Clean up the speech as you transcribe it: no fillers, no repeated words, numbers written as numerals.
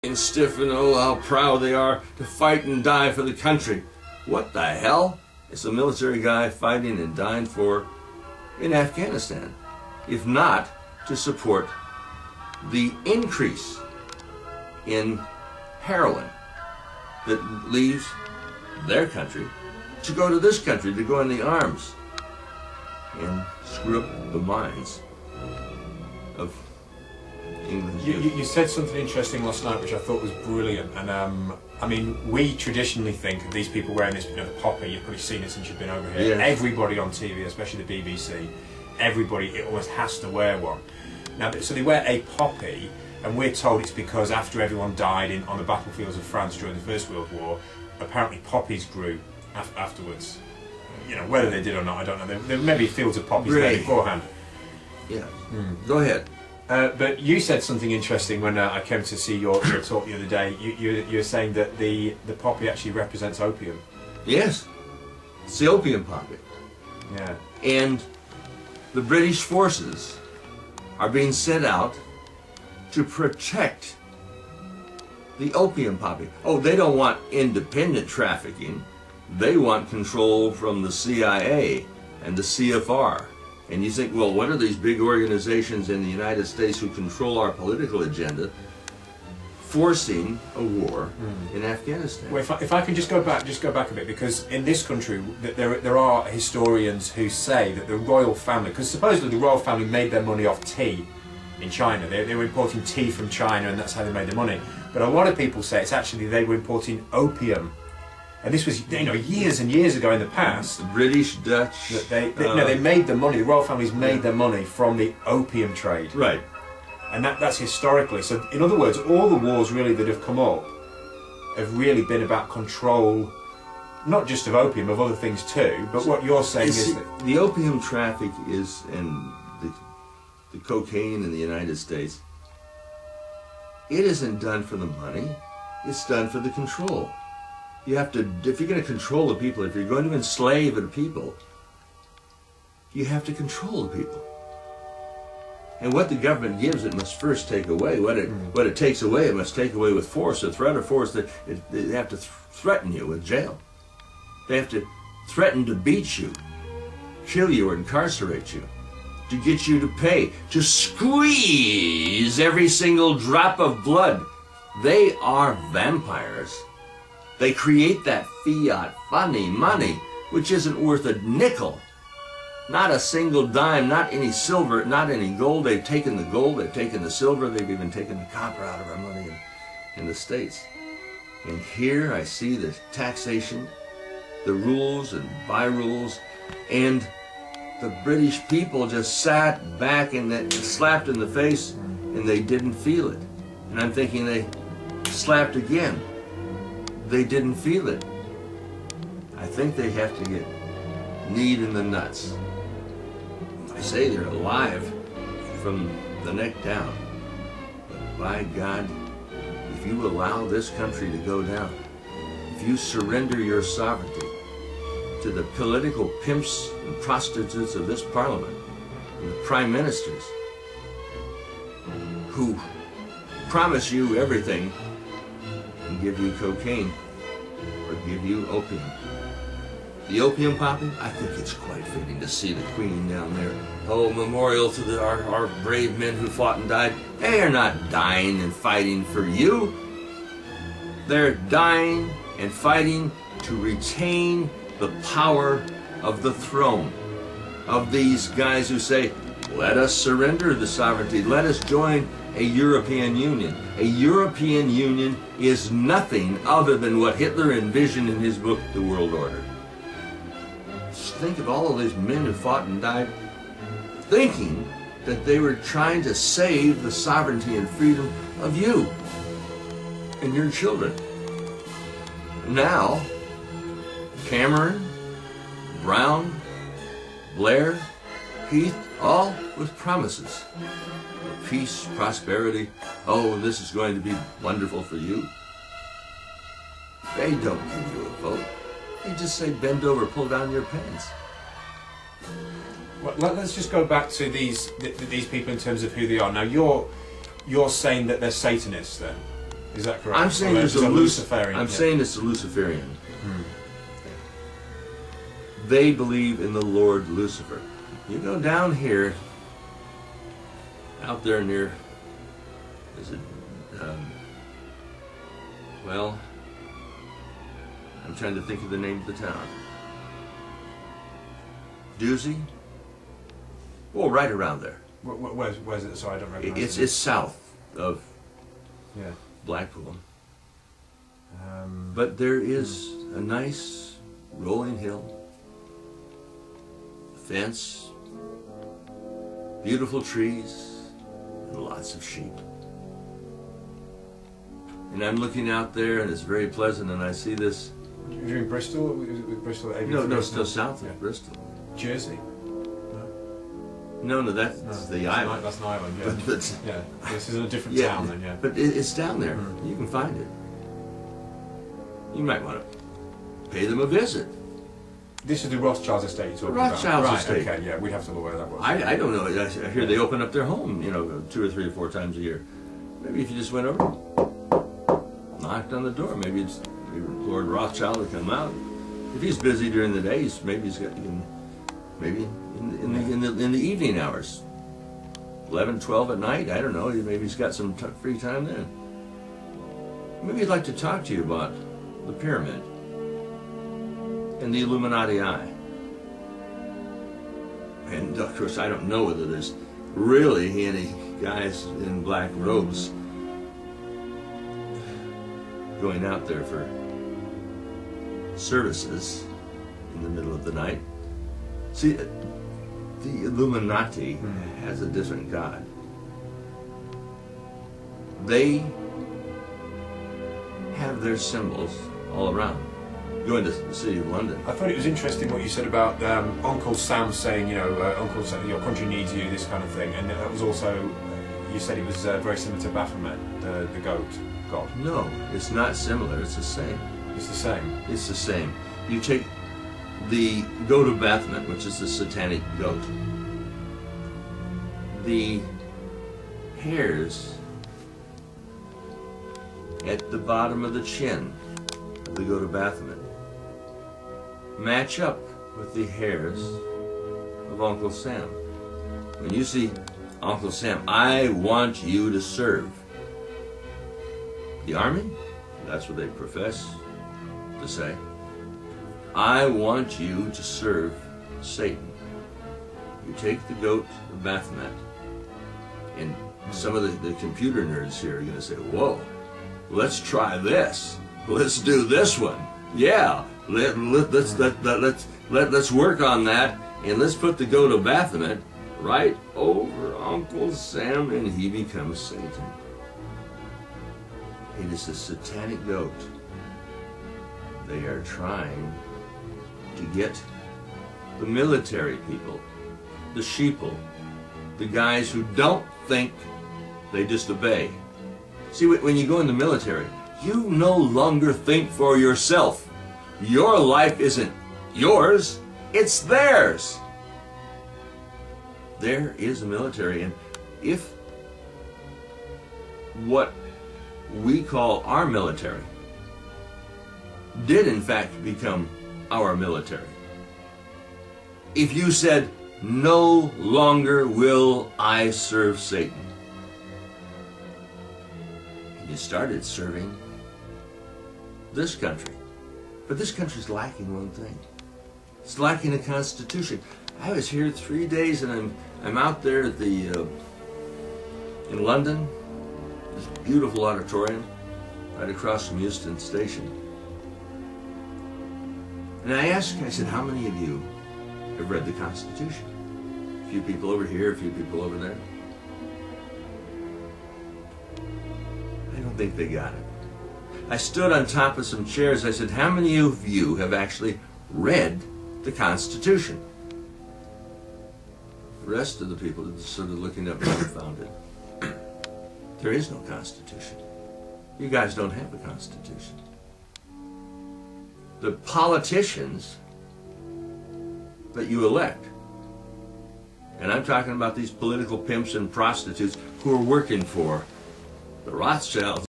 and stiff and oh how proud they are to fight and die for the country. What the hell is a military guy fighting and dying for in Afghanistan, if not to support the increase in heroin that leaves their country to go to this country, to go in the arms and screw up the minds of England's youth. You said something interesting last night which I thought was brilliant, and I mean, we traditionally think of these people wearing this, you know, the poppy. You've probably seen it since you've been over here. Yeah. Everybody on TV, especially the BBC, everybody, it almost has to wear one. Now, so they wear a poppy, and we're told it's because after everyone died on the battlefields of France during the First World War, apparently poppies grew afterwards. You know, whether they did or not, I don't know. There may be fields of poppies there beforehand. Yeah. Go ahead. But you said something interesting when I came to see your talk the other day. You were saying that the poppy actually represents opium. Yes. It's the opium poppy. Yeah. And the British forces are being sent out to protect the opium poppy. Oh, they don't want independent trafficking. They want control from the CIA and the CFR. And you think, well, what are these big organizations in the United States who control our political agenda forcing a war in Afghanistan? Well, if I can just go back a bit, because in this country there are historians who say that the royal family, because supposedly the royal family made their money off tea in China. They were importing tea from China, and that's how they made their money. But a lot of people say it's actually they were importing opium. And this was, you know, years and years ago in the past. The British, Dutch. They made the money. The royal families made their money from the opium trade. Right. And that's historically. So, in other words, all the wars really that have come up have really been about control, not just of opium, of other things too. But what you're saying is that the opium traffic is, and the cocaine in the United States, it isn't done for the money. It's done for the control. You have to, if you're going to control the people, if you're going to enslave the people, you have to control the people. And what the government gives, it must first take away. What it takes away, it must take away with force, a threat of force. That they have to threaten you with jail. They have to threaten to beat you, kill you, or incarcerate you, to get you to pay, to squeeze every single drop of blood. They are vampires. They create that fiat money, which isn't worth a nickel. Not a single dime, not any silver, not any gold. They've taken the gold, they've taken the silver, they've even taken the copper out of our money in the States. And here I see the taxation, the rules and by rules, and the British people just sat back and slapped in the face, and they didn't feel it. And I'm thinking they slapped again. They didn't feel it. I think they have to get kneed in the nuts. I say they're alive from the neck down. But by God, if you allow this country to go down, if you surrender your sovereignty to the political pimps and prostitutes of this parliament, and the prime ministers, who promise you everything and give you cocaine or give you opium. The opium poppy, I think it's quite fitting to see the Queen down there. Oh, memorial to our brave men who fought and died. They are not dying and fighting for you. They're dying and fighting to retain the power of the throne of these guys who say, let us surrender the sovereignty, let us join a European Union. A European Union is nothing other than what Hitler envisioned in his book, The World Order. Just think of all of these men who fought and died thinking that they were trying to save the sovereignty and freedom of you and your children. Now, Cameron, Brown, Blair, Heath, all with promises of peace, prosperity. Oh, this is going to be wonderful for you. They don't give you a vote. They just say bend over, pull down your pants. Well, let's just go back to these people in terms of who they are. Now, you're saying that they're Satanists, then? Is that correct? I'm saying it's a Luciferian. I'm saying it's a Luciferian. They believe in the Lord Lucifer. You go down here, out there near, is it, well, I'm trying to think of the name of the town. Doozy? Well, right around there. Where's it? Sorry, I don't recognize It's south of yeah. Blackpool. But there is a nice rolling hill, fence, beautiful trees, and lots of sheep. And I'm looking out there, and it's very pleasant, and I see this. You're in Bristol? Bristol? No, still south of Bristol. Jersey? No, that's the island. That's an island, yeah. But yeah. This is a different town then, yeah. But it's down there. You can find it. You might want to pay them a visit. This is the Rothschilds estate you're talking Rothschilds about? estate. Okay, yeah, we'd have to look where that was. I don't know. I hear they open up their home, 2 or 3 or 4 times a year. Maybe if you just went over, knocked on the door, maybe Lord Rothschild would come out. If he's busy during the day, maybe in the evening hours, 11, 12 at night. I don't know. Maybe he's got some free time then. Maybe he'd like to talk to you about the pyramid and the Illuminati Eye. And of course, I don't know whether there's really any guys in black robes going out there for services in the middle of the night. See, the Illuminati has a different god. They have their symbols all around. Go into the city of London. I thought it was interesting what you said about Uncle Sam saying, Uncle Sam, your country needs you, this kind of thing. And that was also, you said it was very similar to Baphomet, the goat god. No, it's not similar. It's the same. It's the same? It's the same. You take the goat of Baphomet, which is the satanic goat. The hairs at the bottom of the chin of the goat of Baphomet match up with the hairs of Uncle Sam. When you see Uncle Sam, I want you to serve the army, that's what they profess to say. I want you to serve Satan. You take the goat of Baphomet, and some of the computer nerds here are going to say, whoa, let's try this. Let's do this one. Yeah, let's work on that, and let's put the goat of Baphomet right over Uncle Sam, and he becomes Satan. It is a satanic goat. They are trying to get the military people, the sheeple, the guys who don't think, they just obey. See, when you go in the military, you no longer think for yourself. Your life isn't yours, it's theirs. There is a military, and if what we call our military did in fact become our military, if you said, no longer will I serve Satan, and you started serving this country, but this country's lacking one thing. It's lacking a constitution. I was here 3 days, and I'm out there at the in London, this beautiful auditorium right across from Euston Station. And I said, how many of you have read the Constitution? A few people over here, a few people over there. I don't think they got it. I stood on top of some chairs. I said, how many of you have actually read the Constitution? The rest of the people are sort of looking up dumbfounded. There is no Constitution. You guys don't have a Constitution. The politicians that you elect, and I'm talking about these political pimps and prostitutes who are working for the Rothschilds